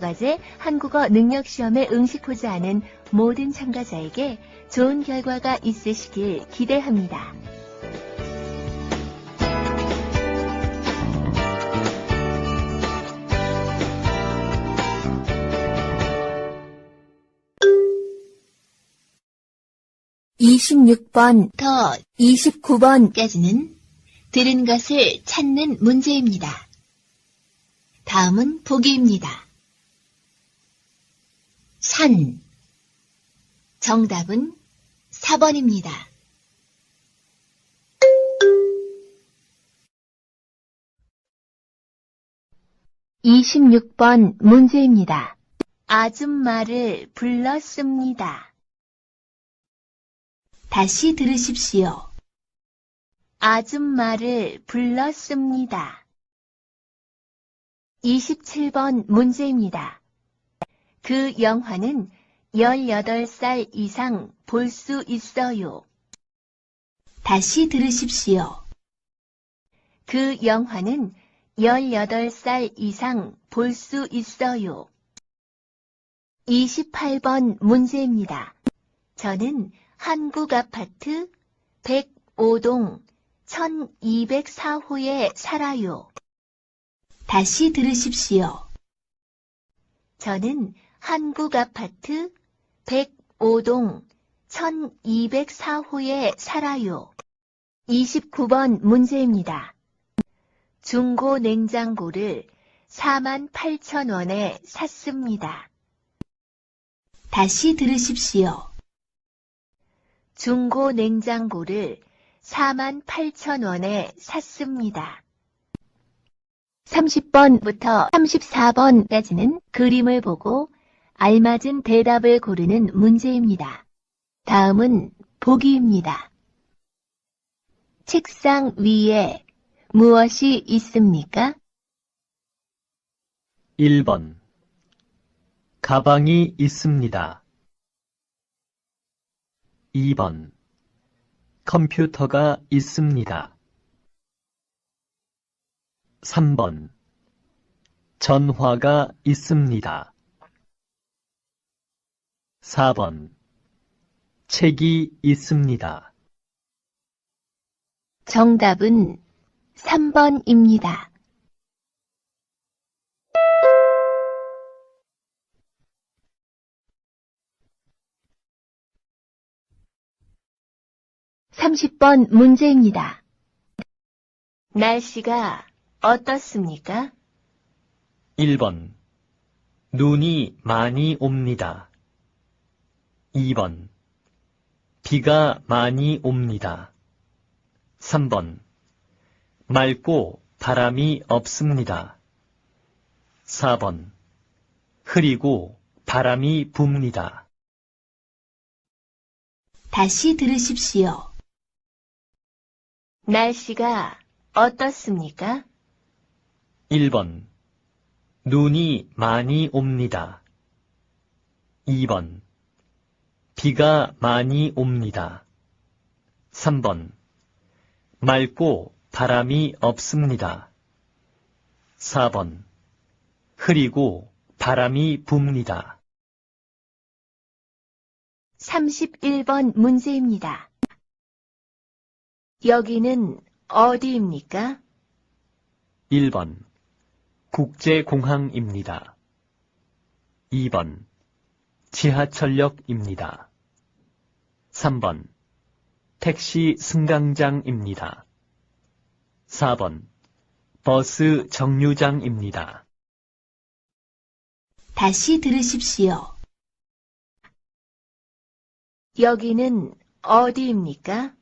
허가제 한국어 능력시험에 응시코자 하는 모든 참가자에게 좋은 결과가 있으시길 기대합니다. (26번) 29번까지는 들은 것을 찾는 문제입니다. 다음은 보기입니다. 산. 정답은 4번입니다. (26번) 문제입니다. 아줌마를 불렀습니다. 다시 들으십시오. 아줌마를 불렀습니다. 27번 문제입니다. 그 영화는 18살 이상 볼 수 있어요. 다시 들으십시오. 그 영화는 18살 이상 볼 수 있어요. 28번 문제입니다. 저는 한국 아파트 105동 1204호에 살아요. 다시 들으십시오. 저는 한국 아파트 105동 1204호에 살아요. 29번 문제입니다. 중고 냉장고를 48,000원에 샀습니다. 다시 들으십시오. 중고 냉장고를 48,000원에 샀습니다. 30번부터 34번까지는 그림을 보고 알맞은 대답을 고르는 문제입니다. 다음은 보기입니다. 책상 위에 무엇이 있습니까? 1번 가방이 있습니다. 2번 컴퓨터가 있습니다. 3번 전화가 있습니다. 4번 책이 있습니다. 정답은 3번입니다. (30번) 문제입니다. 날씨가 어떻습니까? 1번 눈이 많이 옵니다. 2번 비가 많이 옵니다. 3번 맑고 바람이 없습니다. 4번 흐리고 바람이 붑니다. 다시 들으십시오. 날씨가 어떻습니까? 1번 눈이 많이 옵니다. 2번 비가 많이 옵니다. 3번 맑고 바람이 없습니다. 4번 흐리고 바람이 붑니다. 31번 문제입니다. 여기는 어디입니까? 1번 국제공항입니다. 2번 지하철역입니다. 3번 택시 승강장입니다. 4번 버스 정류장입니다. 다시 들으십시오. 여기는 어디입니까?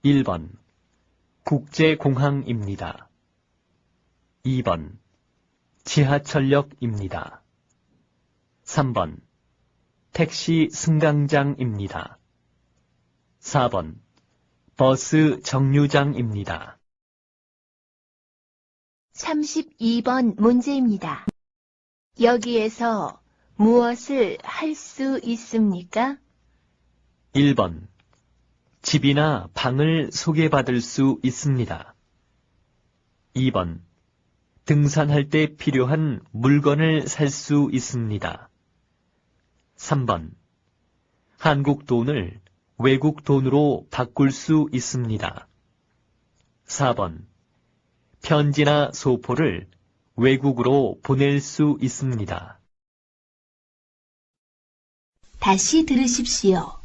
1번 국제공항입니다. 2번 지하철역입니다. 3번 택시 승강장입니다. 4번 버스 정류장입니다. 32번 문제입니다. 여기에서 무엇을 할 수 있습니까? 1번 집이나 방을 소개받을 수 있습니다. 2번 등산할 때 필요한 물건을 살 수 있습니다. 3번. 한국 돈을 외국 돈으로 바꿀 수 있습니다. 4번. 편지나 소포를 외국으로 보낼 수 있습니다. 다시 들으십시오.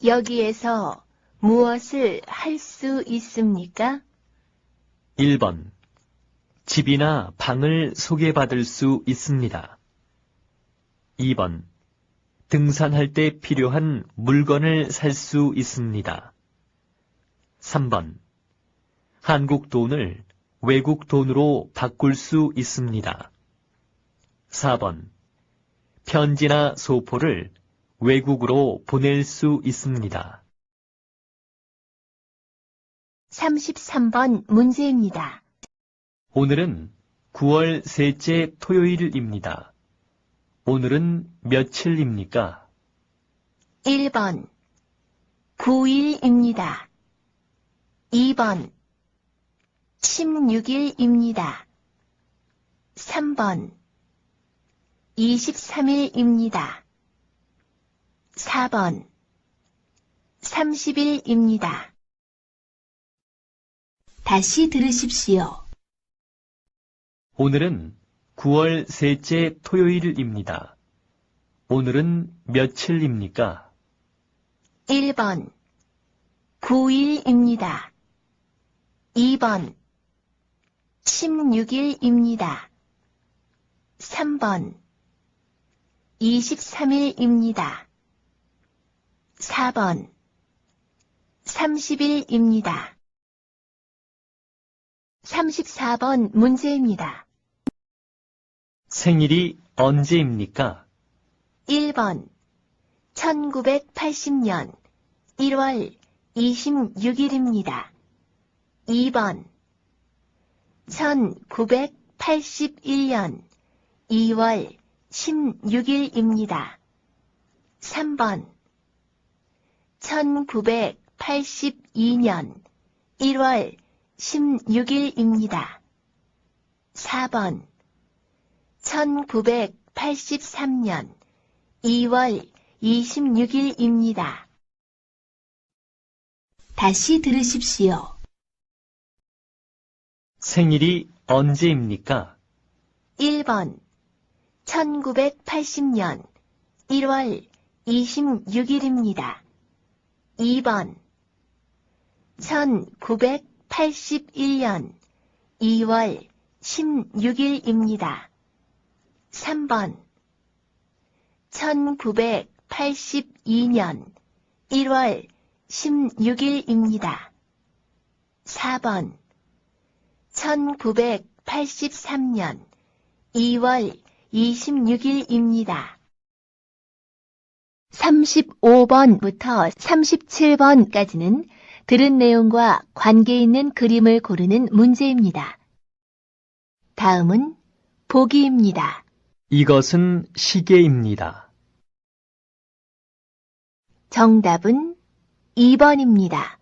여기에서 무엇을 할 수 있습니까? 1번. 집이나 방을 소개받을 수 있습니다. 2번. 등산할 때 필요한 물건을 살 수 있습니다. 3번. 한국 돈을 외국 돈으로 바꿀 수 있습니다. 4번. 편지나 소포를 외국으로 보낼 수 있습니다. 33번 문제입니다. 오늘은 9월 셋째 토요일입니다. 오늘은 며칠입니까? 1번 9일입니다. 2번 16일입니다. 3번 23일입니다. 4번 30일입니다. 다시 들으십시오. 오늘은 9월 셋째 토요일입니다. 오늘은 며칠입니까? 1번 9일입니다. 2번 16일입니다. 3번 23일입니다. 4번 30일입니다. 34번 문제입니다. 생일이 언제입니까? 1번 1980년 1월 26일입니다. 2번 1981년 2월 16일입니다. 3번 1982년 1월 16일입니다. 4번 1983년 2월 26일입니다. 다시 들으십시오. 생일이 언제입니까? 1번 1980년 1월 26일입니다. 2번 1981년 2월 16일입니다. 3번 1982년 1월 16일입니다. 4번 1983년 2월 26일입니다. 35번부터 37번까지는 들은 내용과 관계 있는 그림을 고르는 문제입니다. 다음은 보기입니다. 이것은 시계입니다. 정답은 2번입니다.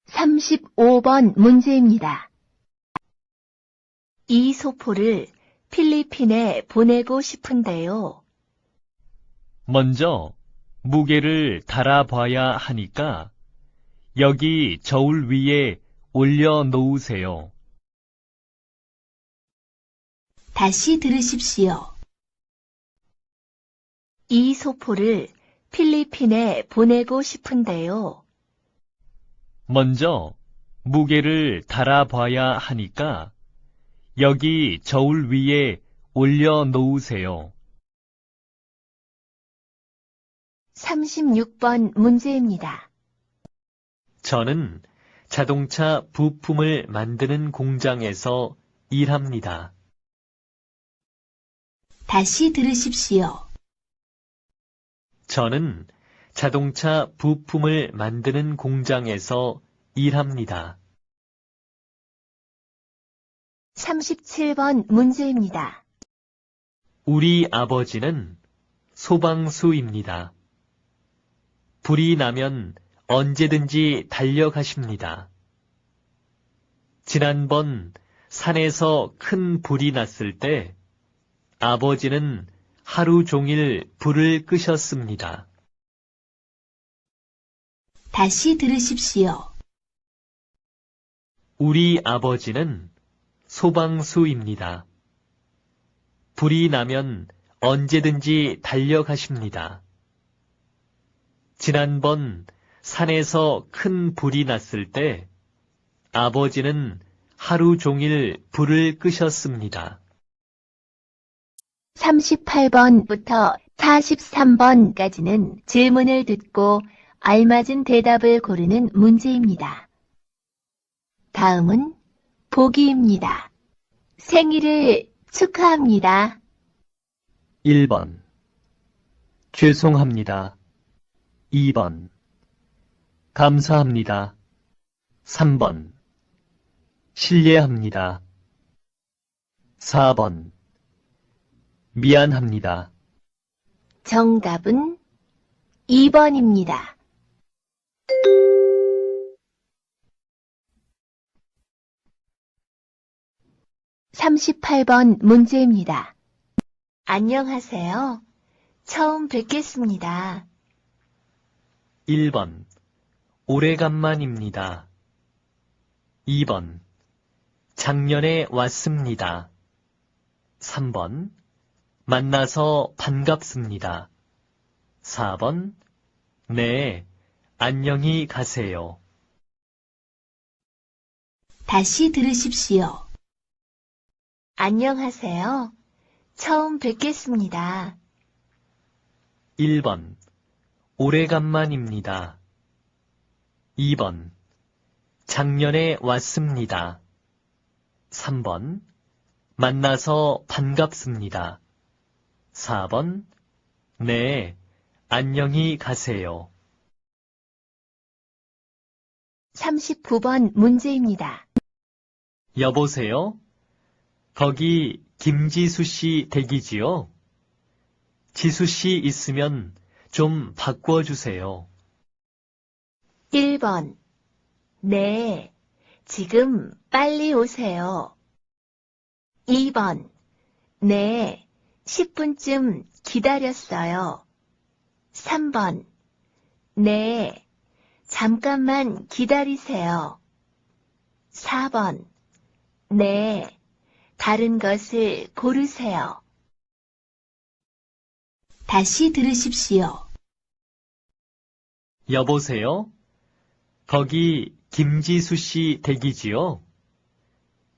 35번 문제입니다. 이 소포를 필리핀에 보내고 싶은데요. 먼저 무게를 달아봐야 하니까 여기 저울 위에 올려놓으세요. 다시 들으십시오. 이 소포를 필리핀에 보내고 싶은데요. 먼저 무게를 달아봐야 하니까 여기 저울 위에 올려놓으세요. 36번 문제입니다. 저는 자동차 부품을 만드는 공장에서 일합니다. 다시 들으십시오. 저는 자동차 부품을 만드는 공장에서 일합니다. 37번 문제입니다. 우리 아버지는 소방수입니다. 불이 나면 언제든지 달려가십니다. 지난번 산에서 큰 불이 났을 때 아버지는 하루 종일 불을 끄셨습니다. 다시 들으십시오. 우리 아버지는 소방수입니다. 불이 나면 언제든지 달려가십니다. 지난번 산에서 큰 불이 났을 때 아버지는 하루 종일 불을 끄셨습니다. 38번부터 43번까지는 질문을 듣고 알맞은 대답을 고르는 문제입니다. 다음은 보기입니다. 생일을 축하합니다. 1번 죄송합니다. 2번 감사합니다. 3번 실례합니다. 4번 미안합니다. 정답은 2번입니다. (38번) 문제입니다. 안녕하세요. 처음 뵙겠습니다. 1번 오래간만입니다. 2번 작년에 왔습니다. 3번 만나서 반갑습니다. 4번 네, 안녕히 가세요. 다시 들으십시오. 안녕하세요. 처음 뵙겠습니다. 1번 오래간만입니다. 2번 작년에 왔습니다. 3번 만나서 반갑습니다. 4번 네, 안녕히 가세요. 39번 문제입니다. 여보세요? 거기 김지수 씨 댁이지요? 지수 씨 있으면 좀 바꿔주세요. 1번. 네, 지금 빨리 오세요. 2번. 네, 10분쯤 기다렸어요. 3번. 네, 잠깐만 기다리세요. 4번. 네, 다른 것을 고르세요. 다시 들으십시오. 여보세요? 거기 김지수 씨 댁이지요?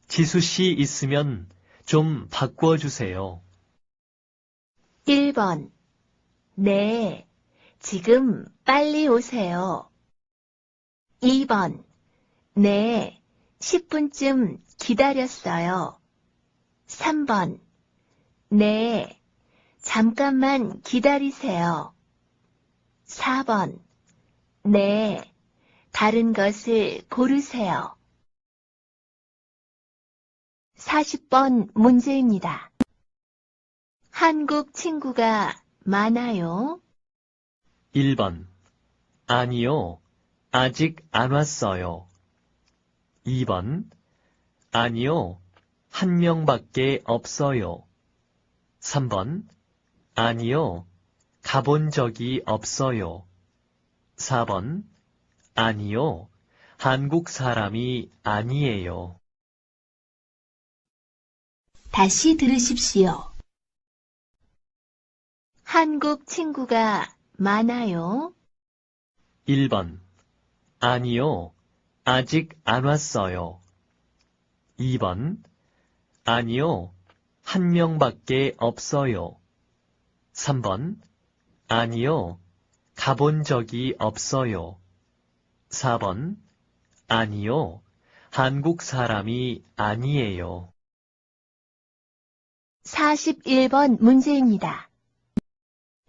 지수 씨 있으면 좀 바꿔주세요. 1번. 네, 지금 빨리 오세요. 2번. 네, 10분쯤 기다렸어요. 3번. 네, 잠깐만 기다리세요. 4번. 네, 다른 것을 고르세요. 40번 문제입니다. 한국 친구가 많아요? 1번 아니요, 아직 안 왔어요. 2번 아니요, 한 명밖에 없어요. 3번 아니요, 가본 적이 없어요. 4번 아니요, 한국 사람이 아니에요. 다시 들으십시오. 한국 친구가 많아요? 1번 아니요, 아직 안 왔어요. 2번 아니요, 한 명밖에 없어요. 3번 아니요, 가본 적이 없어요. 4번 아니요, 한국 사람이 아니에요. 41번 문제입니다.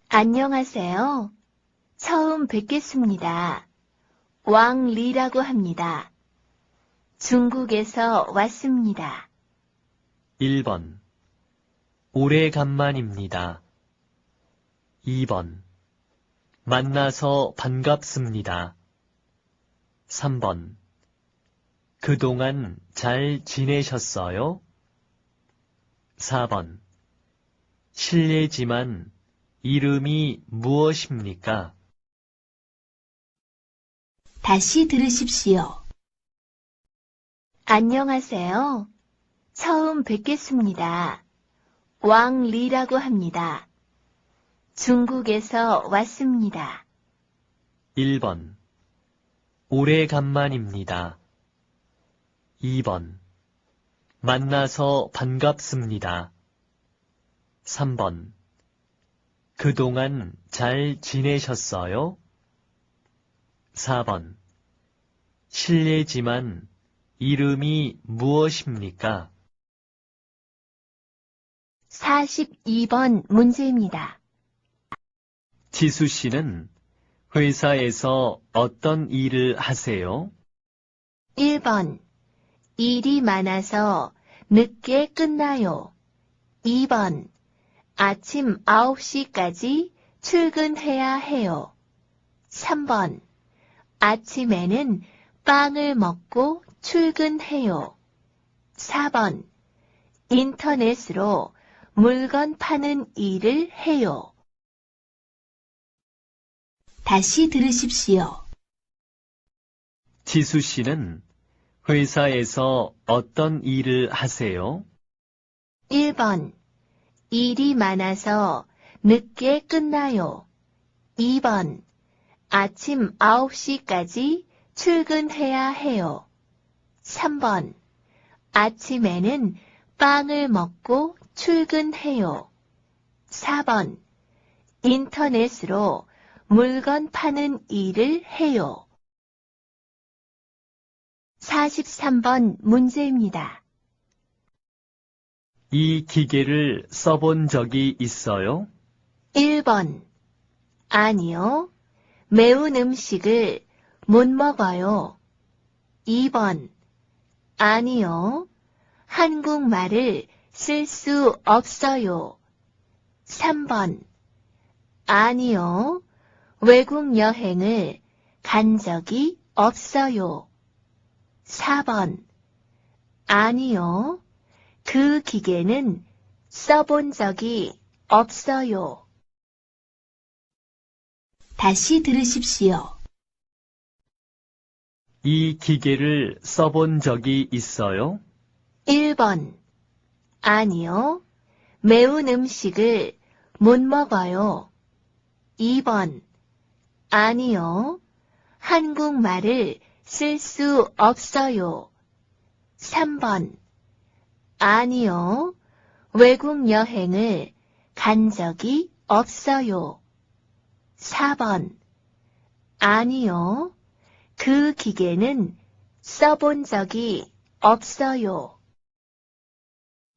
안녕하세요. 처음 뵙겠습니다. 왕리라고 합니다. 중국에서 왔습니다. 만나서 반갑습니다. 3번. 그동안 잘 지내셨어요? 4번. 실례지만 이름이 무엇입니까? 다시 들으십시오. 안녕하세요. 처음 뵙겠습니다. 왕리라고 합니다. 중국에서 왔습니다. 1번. 오래간만입니다. 2번. 만나서 반갑습니다. 3번. 그동안 잘 지내셨어요? 4번. 실례지만 이름이 무엇입니까? 42번 문제입니다. 지수 씨는 회사에서 어떤 일을 하세요? 1번. 일이 많아서 늦게 끝나요. 2번. 아침 9시까지 출근해야 해요. 3번. 아침에는 빵을 먹고 출근해요. 4번. 인터넷으로 물건 파는 일을 해요. 다시 들으십시오. 지수 씨는 회사에서 어떤 일을 하세요? 1번. 일이 많아서 늦게 끝나요. 2번. 아침 9시까지 출근해야 해요. 3번. 아침에는 빵을 먹고 출근해요. 4번. 인터넷으로 물건 파는 일을 해요. 43번 문제입니다. 이 기계를 써본 적이 있어요? 1번. 아니요. 매운 음식을 못 먹어요. 2번. 아니요. 한국말을 쓸 수 없어요. 3번. 아니요. 외국 여행을 간 적이 없어요. 4번. 아니요. 그 기계는 써본 적이 없어요. 다시 들으십시오. 이 기계를 써본 적이 있어요? 1번. 아니요. 매운 음식을 못 먹어요. 2번. 아니요. 한국말을 쓸 수 없어요. 3번. 아니요. 외국 여행을 간 적이 없어요. 4번. 아니요. 그 기계는 써본 적이 없어요.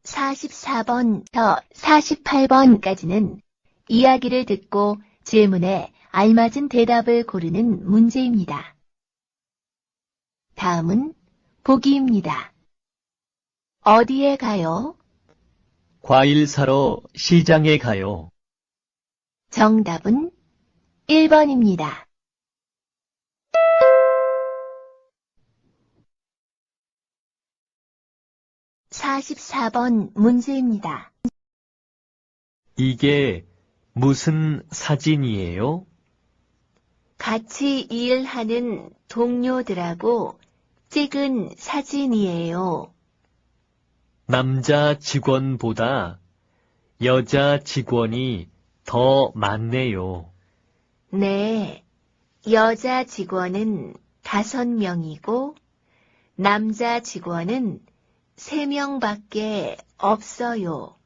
44번부터 48번까지는 이야기를 듣고 질문에 알맞은 대답을 고르는 문제입니다. 다음은 보기입니다. 어디에 가요? 과일 사러 시장에 가요. 정답은 1번입니다. 44번 문제입니다. 이게 무슨 사진이에요? 같이 일하는 동료들하고 찍은 사진이에요. 남자 직원보다 여자 직원이 더 많네요. 네, 여자 직원은 5명이고 남자 직원은 3명밖에 없어요.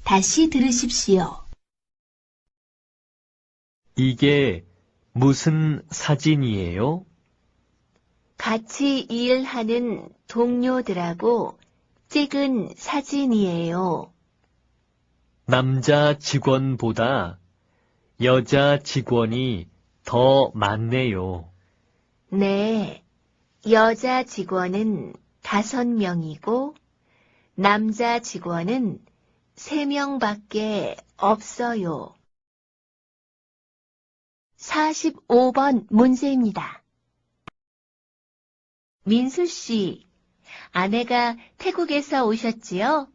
다시 들으십시오. 이게 무슨 사진이에요? 같이 일하는 동료들하고 찍은 사진이에요. 남자 직원보다 여자 직원이 더 많네요. 네, 여자 직원은 5명이고 남자 직원은 3명밖에 없어요. 45번 문제입니다. 민수 씨, 아내가 태국에서 오셨지요?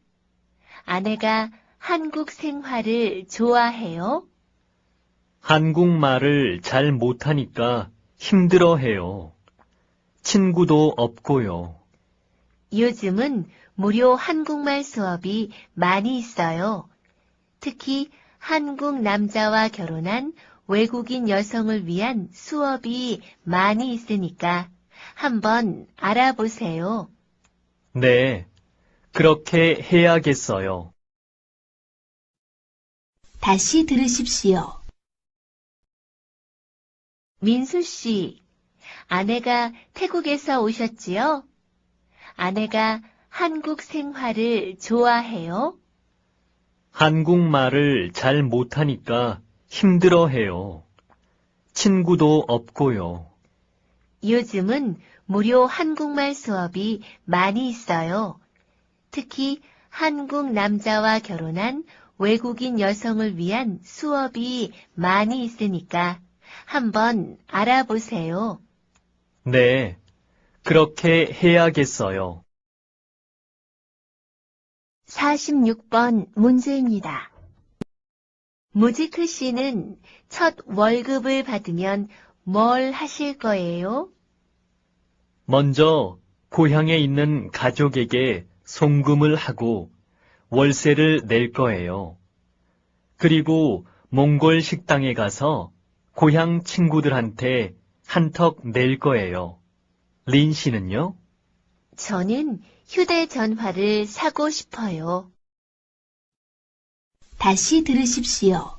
아내가 한국 생활을 좋아해요? 한국말을 잘 못하니까 힘들어해요. 친구도 없고요. 요즘은 무료 한국말 수업이 많이 있어요. 특히 한국 남자와 결혼한 외국인 여성을 위한 수업이 많이 있으니까 한번 알아보세요. 네, 그렇게 해야겠어요. 다시 들으십시오. 민수 씨, 아내가 태국에서 오셨지요? 아내가 한국 생활을 좋아해요? 한국말을 잘 못하니까 힘들어해요. 친구도 없고요. 요즘은 무료 한국말 수업이 많이 있어요. 특히 한국 남자와 결혼한 외국인 여성을 위한 수업이 많이 있으니까 한번 알아보세요. 네, 그렇게 해야겠어요. 46번 문제입니다. 무지크 씨는 첫 월급을 받으면 뭘 하실 거예요? 먼저 고향에 있는 가족에게 송금을 하고 월세를 낼 거예요. 그리고 몽골 식당에 가서 고향 친구들한테 한턱 낼 거예요. 린 씨는요? 저는 휴대전화를 사고 싶어요. 다시 들으십시오.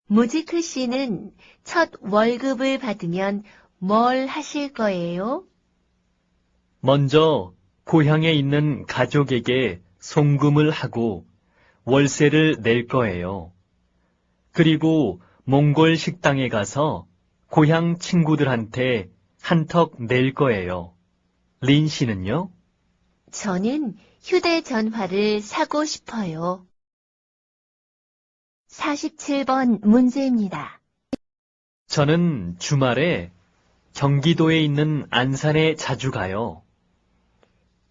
무지크 씨는 첫 월급을 받으면 뭘 하실 거예요? 먼저 고향에 있는 가족에게 송금을 하고 월세를 낼 거예요. 그리고 몽골 식당에 가서 고향 친구들한테 한턱 낼 거예요. 린 씨는요? 저는 휴대전화를 사고 싶어요. 47번 문제입니다. 저는 주말에 경기도에 있는 안산에 자주 가요.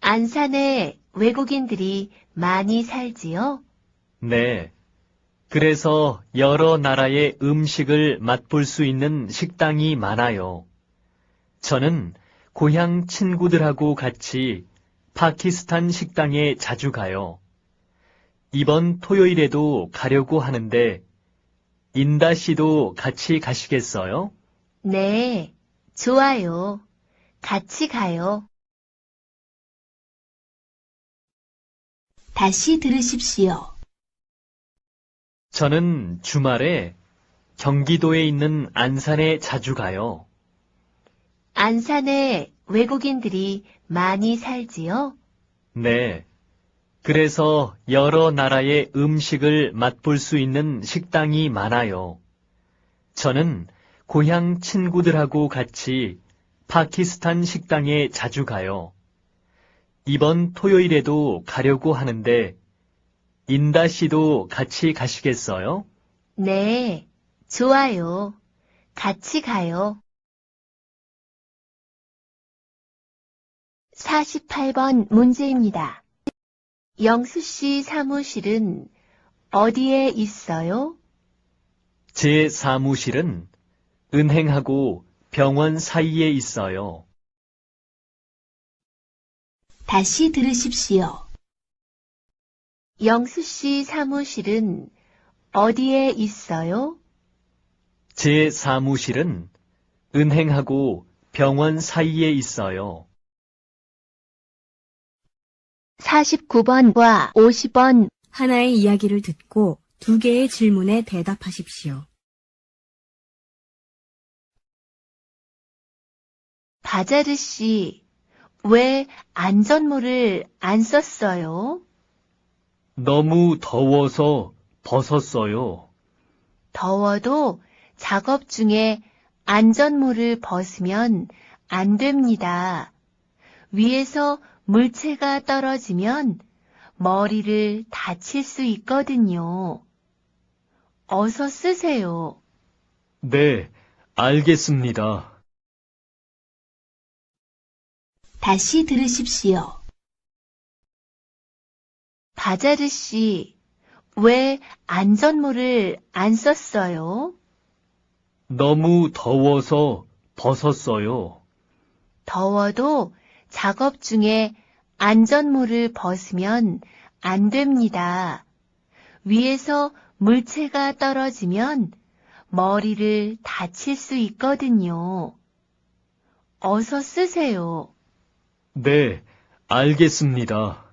안산에 외국인들이 많이 살지요? 네. 그래서 여러 나라의 음식을 맛볼 수 있는 식당이 많아요. 저는 고향 친구들하고 같이 파키스탄 식당에 자주 가요. 이번 토요일에도 가려고 하는데, 인다 씨도 같이 가시겠어요? 네, 좋아요. 같이 가요. 다시 들으십시오. 저는 주말에 경기도에 있는 안산에 자주 가요. 안산에 외국인들이 많이 살지요? 네. 그래서 여러 나라의 음식을 맛볼 수 있는 식당이 많아요. 저는 고향 친구들하고 같이 파키스탄 식당에 자주 가요. 이번 토요일에도 가려고 하는데, 인다 씨도 같이 가시겠어요? 네, 좋아요. 같이 가요. 48번 문제입니다. 영수 씨 사무실은 어디에 있어요? 제 사무실은 은행하고 병원 사이에 있어요. 다시 들으십시오. 영수 씨 사무실은 어디에 있어요? 제 사무실은 은행하고 병원 사이에 있어요. 49번과 50번 하나의 이야기를 듣고 두 개의 질문에 대답하십시오. 바자르 씨, 왜 안전모를 안 썼어요? 너무 더워서 벗었어요. 더워도 작업 중에 안전모를 벗으면 안 됩니다. 위에서 물체가 떨어지면 머리를 다칠 수 있거든요. 어서 쓰세요. 네, 알겠습니다. 다시 들으십시오. 바자르 씨, 왜 안전모를 안 썼어요? 너무 더워서 벗었어요. 더워도 작업 중에 안전모를 벗으면 안 됩니다. 위에서 물체가 떨어지면 머리를 다칠 수 있거든요. 어서 쓰세요. 네, 알겠습니다.